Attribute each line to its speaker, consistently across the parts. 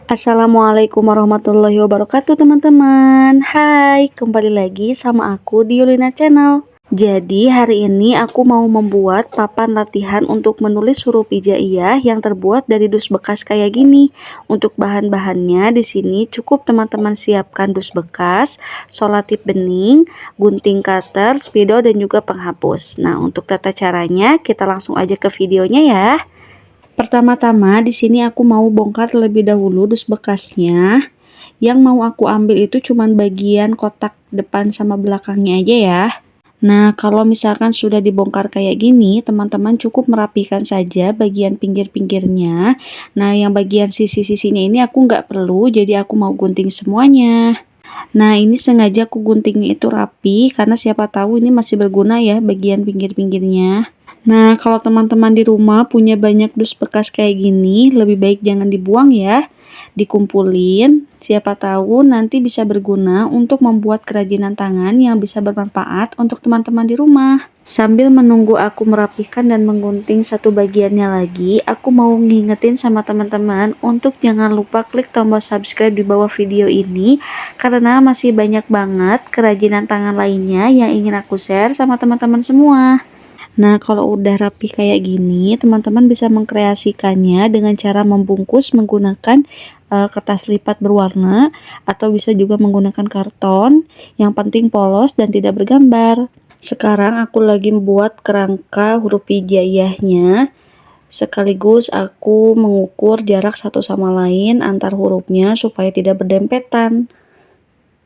Speaker 1: Assalamualaikum warahmatullahi wabarakatuh teman-teman. Hai, kembali lagi sama aku di Yulina Channel. Jadi hari ini aku mau membuat papan latihan untuk menulis huruf hijaiyah yang terbuat dari dus bekas kayak gini. Untuk bahan-bahannya di sini cukup teman-teman siapkan dus bekas, solatip bening, gunting cutter, spidol dan juga penghapus. Nah, untuk tata caranya kita langsung aja ke videonya ya. Pertama-tama di sini aku mau bongkar terlebih dahulu dus bekasnya. Yang mau aku ambil itu cuman bagian kotak depan sama belakangnya aja ya. Nah, kalau misalkan sudah dibongkar kayak gini, teman-teman cukup merapikan saja bagian pinggir-pinggirnya. Nah, yang bagian sisi-sisinya ini aku nggak perlu, jadi aku mau gunting semuanya. Nah, ini sengaja aku guntingnya itu rapi, karena siapa tahu ini masih berguna ya bagian pinggir-pinggirnya. Nah, kalau teman-teman di rumah punya banyak dus bekas kayak gini, lebih baik jangan dibuang ya. Dikumpulin, siapa tahu nanti bisa berguna untuk membuat kerajinan tangan yang bisa bermanfaat untuk teman-teman di rumah. Sambil menunggu aku merapikan dan menggunting satu bagiannya lagi, aku mau ngingetin sama teman-teman untuk jangan lupa klik tombol subscribe di bawah video ini, karena masih banyak banget kerajinan tangan lainnya yang ingin aku share sama teman-teman semua. Nah, kalau udah rapi kayak gini, teman-teman bisa mengkreasikannya dengan cara membungkus menggunakan kertas lipat berwarna, atau bisa juga menggunakan karton, yang penting polos dan tidak bergambar. Sekarang aku lagi membuat kerangka huruf hijaiyahnya, sekaligus aku mengukur jarak satu sama lain antar hurufnya supaya tidak berdempetan.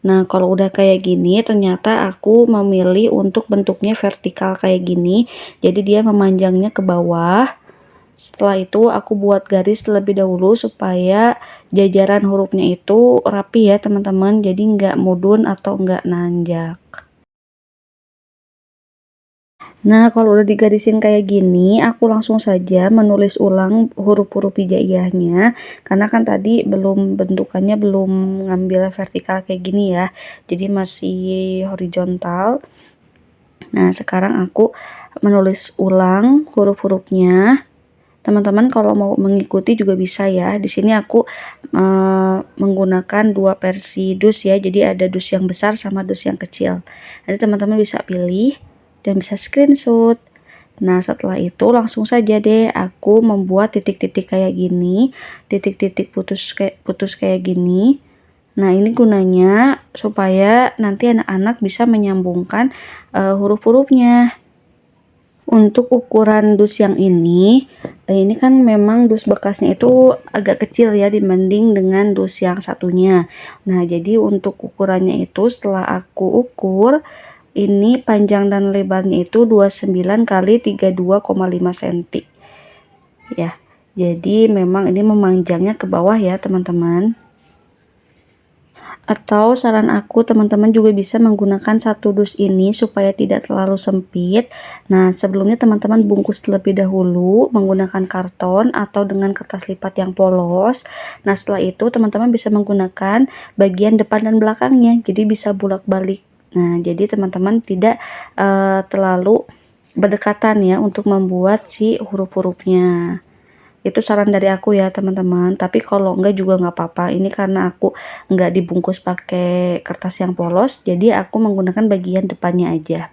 Speaker 1: Nah, kalau udah kayak gini, ternyata aku memilih untuk bentuknya vertikal kayak gini. Jadi dia memanjangnya ke bawah. Setelah itu aku buat garis terlebih dahulu supaya jajaran hurufnya itu rapi ya teman-teman. Jadi nggak mudun atau nggak nanjak. Nah, kalau udah digarisin kayak gini, aku langsung saja menulis ulang huruf-huruf hijaiyahnya, karena kan tadi bentukannya belum ngambil vertikal kayak gini ya, jadi masih horizontal. Nah, sekarang aku menulis ulang huruf-hurufnya. Teman-teman kalau mau mengikuti juga bisa ya. Di sini aku menggunakan dua versi dus ya, jadi ada dus yang besar sama dus yang kecil. Nanti teman-teman bisa pilih dan bisa screenshot. Nah, setelah itu langsung saja deh aku membuat titik-titik kayak gini, titik-titik putus kayak gini. Nah, ini gunanya supaya nanti anak-anak bisa menyambungkan huruf-hurufnya. Untuk ukuran dus yang ini kan memang dus bekasnya itu agak kecil ya dibanding dengan dus yang satunya. Nah, jadi untuk ukurannya itu setelah aku ukur, ini panjang dan lebarnya itu 29 kali 32,5 cm ya. Jadi memang ini memanjangnya ke bawah ya teman-teman. Atau saran aku, teman-teman juga bisa menggunakan satu dus ini supaya tidak terlalu sempit. Nah, sebelumnya teman-teman bungkus terlebih dahulu menggunakan karton atau dengan kertas lipat yang polos. Nah, setelah itu teman-teman bisa menggunakan bagian depan dan belakangnya, jadi bisa bolak-balik. Nah, jadi teman-teman tidak terlalu berdekatan ya untuk membuat si huruf-hurufnya. Itu saran dari aku ya teman-teman, tapi kalau enggak juga nggak apa-apa. Ini karena aku enggak dibungkus pakai kertas yang polos, jadi aku menggunakan bagian depannya aja.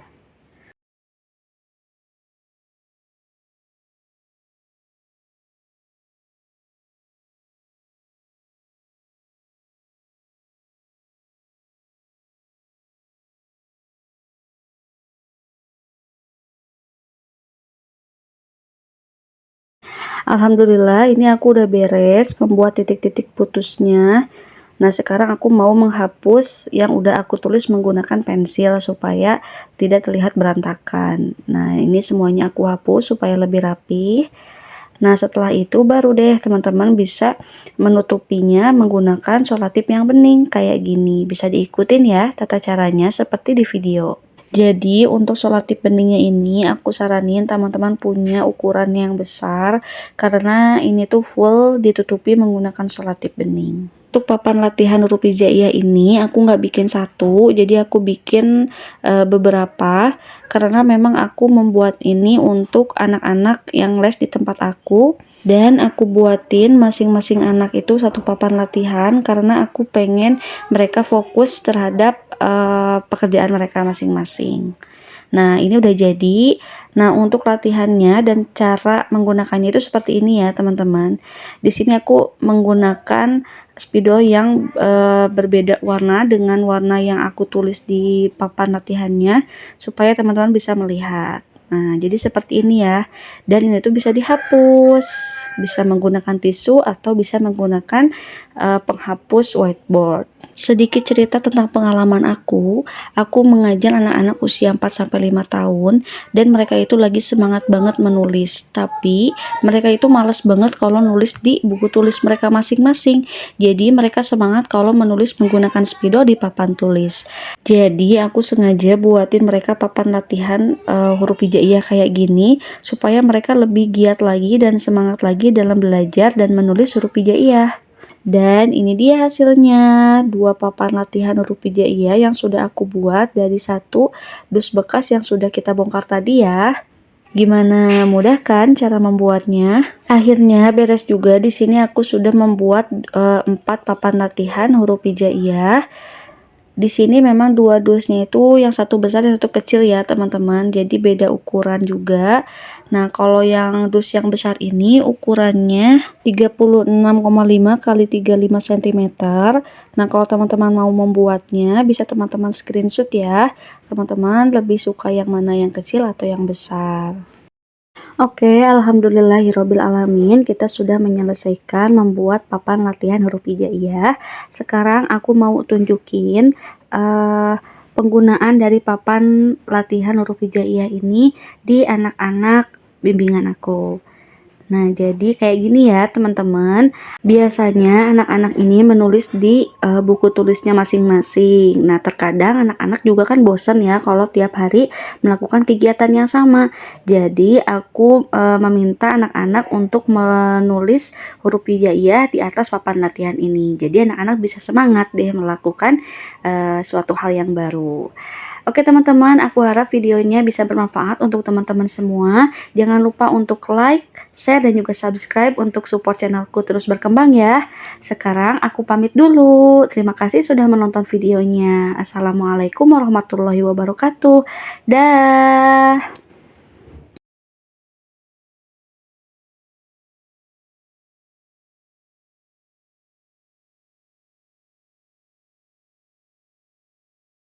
Speaker 1: Alhamdulillah ini aku udah beres membuat titik-titik putusnya. Nah, sekarang aku mau menghapus yang udah aku tulis menggunakan pensil supaya tidak terlihat berantakan. Nah, ini semuanya aku hapus supaya lebih rapi. Nah, setelah itu baru deh teman-teman bisa menutupinya menggunakan solatip yang bening kayak gini. Bisa diikutin ya tata caranya seperti di video. Jadi untuk solatip beningnya ini aku saranin teman-teman punya ukuran yang besar, karena ini tuh full ditutupi menggunakan solatip bening. Untuk papan latihan huruf hijaiyah ini aku nggak bikin satu, jadi aku bikin beberapa karena memang aku membuat ini untuk anak-anak yang les di tempat aku, dan aku buatin masing-masing anak itu satu papan latihan karena aku pengen mereka fokus terhadap pekerjaan mereka masing-masing. Nah, ini udah jadi. Nah, untuk latihannya dan cara menggunakannya itu seperti ini ya, teman-teman. Di sini aku menggunakan spidol yang berbeda warna dengan warna yang aku tulis di papan latihannya supaya teman-teman bisa melihat. Nah, jadi seperti ini ya. Dan ini tuh bisa dihapus, bisa menggunakan tisu atau bisa menggunakan penghapus whiteboard. Sedikit cerita tentang pengalaman aku mengajar anak-anak usia 4-5 tahun dan mereka itu lagi semangat banget menulis, tapi mereka itu malas banget kalau nulis di buku tulis mereka masing-masing. Jadi mereka semangat kalau menulis menggunakan spidol di papan tulis. Jadi aku sengaja buatin mereka papan latihan huruf hijaiyah kayak gini supaya mereka lebih giat lagi dan semangat lagi dalam belajar dan menulis huruf hijaiyah. Dan ini dia hasilnya, 2 papan latihan huruf hijaiyah yang sudah aku buat dari satu dus bekas yang sudah kita bongkar tadi ya. Gimana, mudah kan cara membuatnya? Akhirnya beres juga. Di sini aku sudah membuat 4 papan latihan huruf hijaiyah. Di sini memang 2 dusnya itu yang satu besar dan satu kecil ya, teman-teman. Jadi beda ukuran juga. Nah, kalau yang dus yang besar ini ukurannya 36,5 kali 35 cm. Nah, kalau teman-teman mau membuatnya bisa teman-teman screenshot ya. Teman-teman lebih suka yang mana, yang kecil atau yang besar. Oke, alhamdulillahirabbil alamin, kita sudah menyelesaikan membuat papan latihan huruf hijaiyah. Sekarang aku mau tunjukin penggunaan dari papan latihan huruf hijaiyah ini di anak-anak bimbingan aku. Nah, jadi kayak gini ya, teman-teman. Biasanya anak-anak ini menulis di buku tulisnya masing-masing. Nah, terkadang anak-anak juga kan bosan ya kalau tiap hari melakukan kegiatan yang sama. Jadi, aku meminta anak-anak untuk menulis huruf hijaiyah di atas papan latihan ini. Jadi, anak-anak bisa semangat deh melakukan suatu hal yang baru. Oke teman-teman, aku harap videonya bisa bermanfaat untuk teman-teman semua. Jangan lupa untuk like, share, dan juga subscribe untuk support channelku terus berkembang ya. Sekarang aku pamit dulu. Terima kasih sudah menonton videonya. Assalamualaikum warahmatullahi wabarakatuh. Dah.